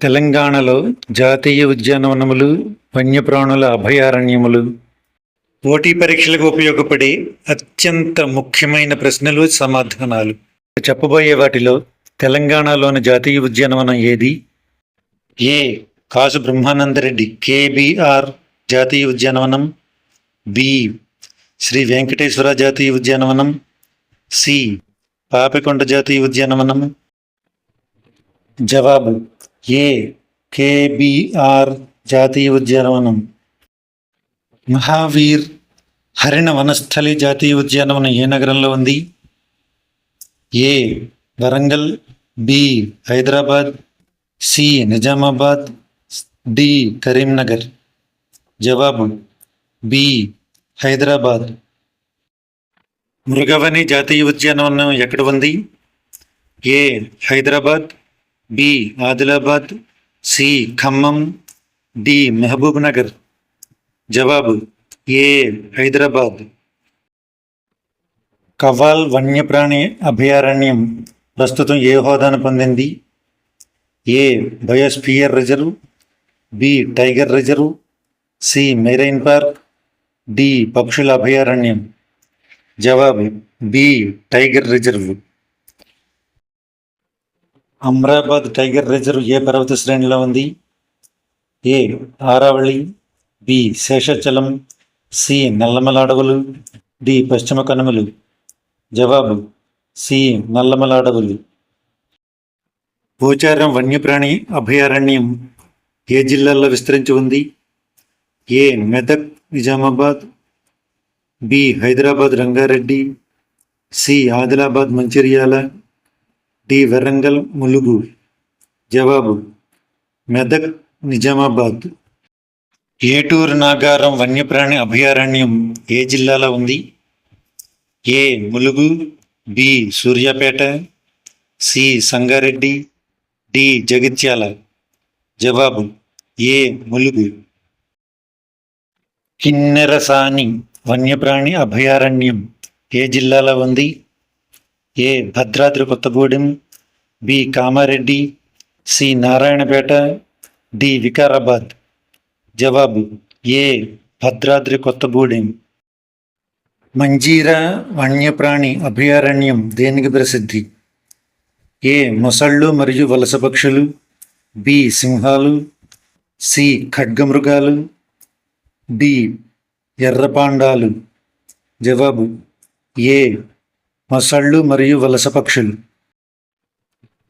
తెలంగాణలో జాతీయ ఉద్యానవనములు, వన్యప్రాణుల అభయారణ్యములు. పోటీ పరీక్షలకు ఉపయోగపడే అత్యంత ముఖ్యమైన ప్రశ్నలు, సమాధానాలు. చెప్పబోయే వాటిలో తెలంగాణలోని జాతీయ ఉద్యానవనం ఏది? ఏ. కాసు బ్రహ్మానందరెడ్డి కేబీఆర్ జాతీయ ఉద్యానవనం. బి. శ్రీ వెంకటేశ్వర జాతీయ ఉద్యానవనం. సి. పాపికొండ జాతీయ ఉద్యానవనం. జవాబు ఏ. కేబీఆర్ జాతీయ ఉద్యానవనం. మహావీర్ హరిణ వనస్థలి జాతీయ ఉద్యానవనం ఏ నగరంలో ఉంది? A. Warangal. B. Hyderabad. C. Nizamabad. D. Karimnagar. జవాబు బి. హైదరాబాద్. మృగవని జాతీయ ఉద్యానవనం ఎక్కడ ఉంది? A. Hyderabad. B. Adilabad. C. Khammam. D. Mahbubnagar. జవాబు ఏ. హైదరాబాద్. కవ్వాల్ వన్యప్రాణి అభయారణ్యం ప్రస్తుతం ఏ హోదాను పొందింది? A. Biosphere reserve. B. Tiger reserve. C. Marine park. D. పక్షుల అభయారణ్యం. జవాబు B. Tiger reserve. Amrabad tiger reserve ఏ పర్వత శ్రేణిలో ఉంది? A. Aravalli. B. Seshachalam. C. Nallamala అడవులు. డి. పశ్చిమ కనుమలు. జవాబు సి. నల్లమల అడవులు. పోచారం వన్యప్రాణి అభయారణ్యం ఏ జిల్లాల్లో విస్తరించి ఉంది? A. Medak Nizamabad. B. Hyderabad Rangareddy. C. Adilabad Mancherial. D. Warangal Mulugu. జవాబు మెదక్ నిజామాబాద్. ఏటూరు నాగారం వన్యప్రాణి అభయారణ్యం ఏ జిల్లాలో ఉంది? A. Mulugu. B. Suryapet. C. Sangareddy. D. Jagtial. జవాబు ఏ. ములుగు. కిన్నెరసాని వన్యప్రాణి అభయారణ్యం ఏ జిల్లాలో ఉంది? A. Bhadradri Kothagudem. B. Kamareddy. C. Narayanpet. D. Vikarabad. జవాబు ఏ. భద్రాద్రి కొత్తగూడెం. మంజీరా వన్యప్రాణి అభయారణ్యం దేనికి ప్రసిద్ధి? ఏ. మొసళ్ళు మరియు వలస పక్షులు. బి. సింహాలు. సి. ఖడ్గమృగాలు. డి. ఎర్రపాండాలు. జవాబు ఏ. మొసళ్ళు మరియు వలస పక్షులు.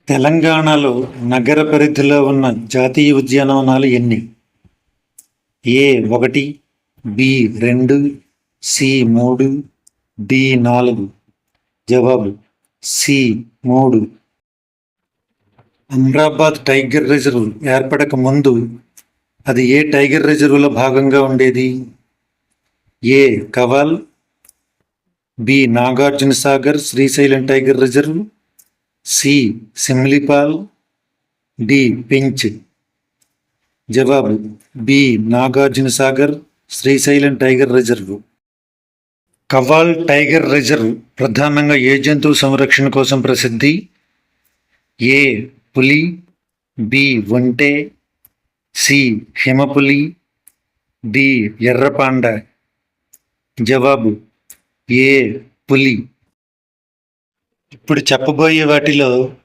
తెలంగాణలో నగర పరిధిలో ఉన్న జాతీయ ఉద్యానవనాలు ఎన్ని? ఏ. 1. బి. 2. సి. 3. డి. 4. జవాబు సి. 3. అమ్రాబాద్ టైగర్ రిజర్వ్ ఏర్పడక ముందు అది ఏ టైగర్ రిజర్వ్లో భాగంగా ఉండేది? A. Kawal. B. Nagarjuna Sagar Srisailam tiger reserve. C. Simlipal. D. Pench. జవాబు B. Nagarjuna Sagar Srisailam tiger reserve. Kawal tiger reserve ప్రధానంగా ఏ జంతువు సంరక్షణ కోసం ప్రసిద్ధి? ఏ. పులి. బి. ఒంటె. సి. హిమపులి. డి. ఎర్రపాండ. జవాబు ఏ. పులి. ఇప్పుడు చెప్పబోయే వాటిలో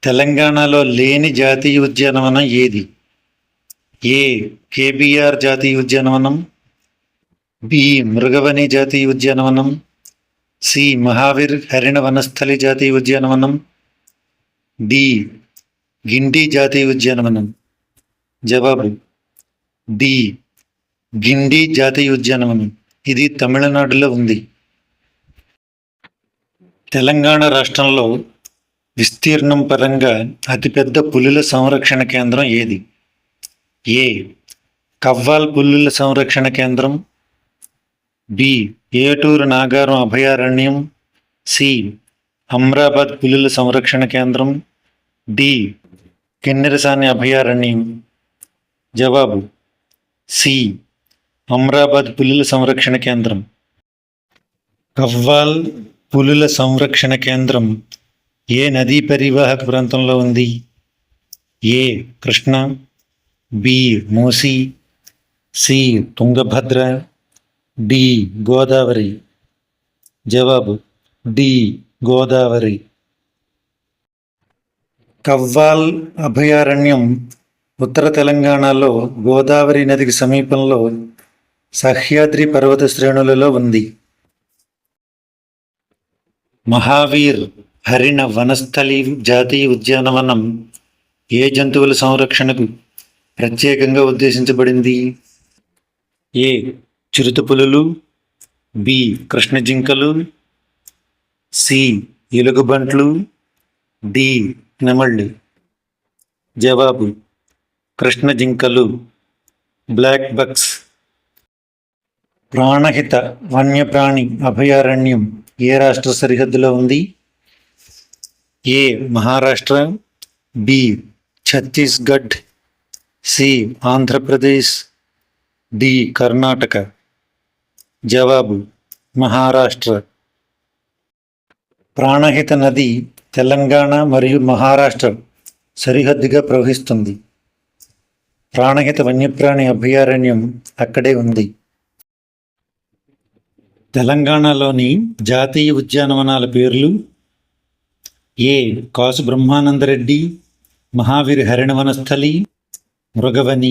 తెలంగాణలో లేని జాతీయ ఉద్యానవనం ఏది? ఏ. కేబీఆర్ జాతీయ ఉద్యానవనం. బి. మృగవని జాతీయ ఉద్యానవనం. సి. మహావీర్ హరిణ వనస్థలి జాతీయ ఉద్యానవనం. డి. గిండి జాతీయ ఉద్యానవనం. జవాబు డి. గిండి జాతీయ ఉద్యానవనం. ఇది తమిళనాడులో ఉంది. తెలంగాణ రాష్ట్రంలో విస్తీర్ణం పరంగా అతిపెద్ద పులుల సంరక్షణ కేంద్రం ఏది? ఏ. కవ్వాల్ పులుల సంరక్షణ కేంద్రం. బి. ఏటూరు నాగారం అభయారణ్యం. సి. అమ్రాబాద్ పులుల సంరక్షణ కేంద్రం. డి. కిన్నెరసాని అభయారణ్యం. జవాబు సి. అమ్రాబాద్ పులుల సంరక్షణ కేంద్రం. కవ్వాల్ పులుల సంరక్షణ కేంద్రం ఏ నదీ పరివాహక ప్రాంతంలో ఉంది? ఏ కృష్ణ, బి మూసి, సి తుంగభద్ర, డి గోదావరి. జవాబు డి గోదావరి. కవ్వాల్ అభయారణ్యం ఉత్తర తెలంగాణలో గోదావరి నదికి సమీపంలో సహ్యాద్రి పర్వత శ్రేణులలో ఉంది. మహావీర్ హరిణ వనస్థలి జాతీయ ఉద్యానవనం ఏ జంతువుల సంరక్షణకు ప్రత్యేకంగా ఉద్దేశించబడింది? ఏ చిరుతపులులు, బి కృష్ణ జింకలు, సి ఎలుగుబంట్లు, డి నెమళ్ళు. జవాబు కృష్ణ జింకలు, బ్లాక్ బక్స్. ప్రాణహిత వన్యప్రాణి అభయారణ్యం ఏ రాష్ట్ర సరిహద్దులో ఉంది? ఏ Maharashtra, B Chhattisgarh, C Andhra Pradesh, D Karnataka. జవాబు మహారాష్ట్ర. ప్రాణహిత నది తెలంగాణ మరియు మహారాష్ట్ర సరిహద్దుగా ప్రవహిస్తుంది. ప్రాణహిత వన్యప్రాణి అభయారణ్యం అక్కడే ఉంది. తెలంగాణలోని జాతీయ ఉద్యానవనాల పేర్లు: ఏ కాసు బ్రహ్మానందరెడ్డి మహావీర్ హరిణ వనస్థలి మృగవని,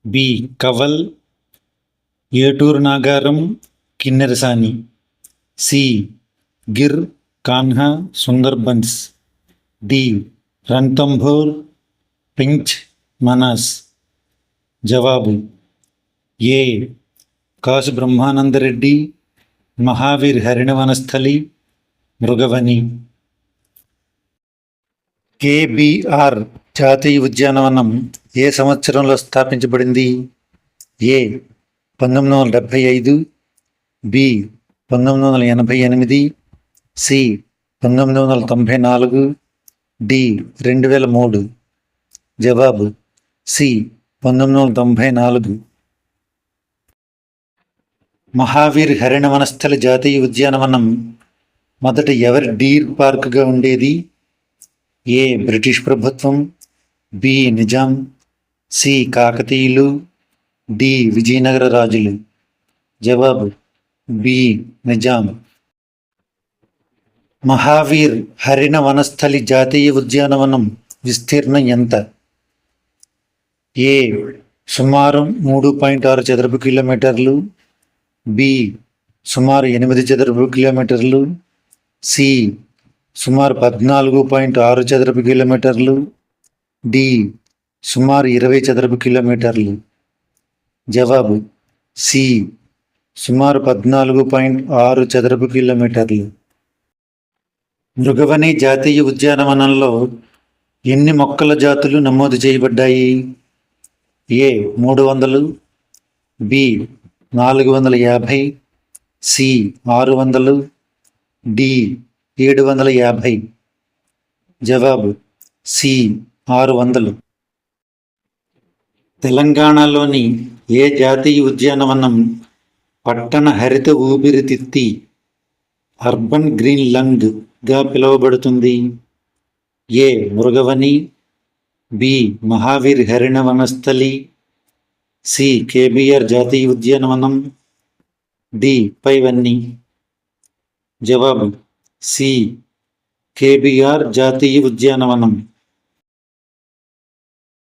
బి కవల్, ఏటూరు Nagaram Kinnerasani, C Gir Kanha Sundarbans, D రణ్తంబోర్ pinch మనస్. జవాబు ఏ కాసు బ్రహ్మానందరెడ్డి మహావీర్ హరిణ వనస్థలి మృగవని. కేబిఆర్ జాతీయ ఉద్యానవనం ఏ సంవత్సరంలో స్థాపించబడింది? ఏ 1975, బి 1988, సి 1994, డి 2003. జవాబు సి 1994. మహావీర్ హరిణ వనస్థలి జాతీయ ఉద్యానవనం మొదట ఎవరి డీర్ పార్క్గా ఉండేది? ఏ బ్రిటిష్ ప్రభుత్వం, బి నిజాం, సి కాకతీయులు, డి విజయనగర రాజులు. జవాబు బి నిజాం. మహావీర్ హరిణ వనస్థలి జాతీయ ఉద్యానవనం విస్తీర్ణం ఎంత? ఏ సుమారు 3.6 చదరపు కిలోమీటర్లు, బి సుమారు 8 చదరపు కిలోమీటర్లు, సి సుమారు 14.6 చదరపు కిలోమీటర్లు, డి సుమారు 20 చదరపు కిలోమీటర్లు. జవాబు సి సుమారు 14.6 చదరపు కిలోమీటర్లు. మృగవని జాతీయ ఉద్యానవనంలో ఎన్ని మొక్కల జాతులు నమోదు చేయబడ్డాయి? ఏ 300, బి 450, సి 600, డి 750. జవాబు సి 600. తెలంగాణలోని ఏ జాతీయ ఉద్యానవనం పట్టణ హరిత ఊపిరితిత్తి అర్బన్ గ్రీన్ లంగ్గా పిలువబడుతుంది? A Mrugavani, B Mahavir Harina Vanasthali, C KBR జాతీయ ఉద్యానవనం, డి పైవన్నీ. జవాబు సి కేబిఆర్ జాతీయ ఉద్యానవనం.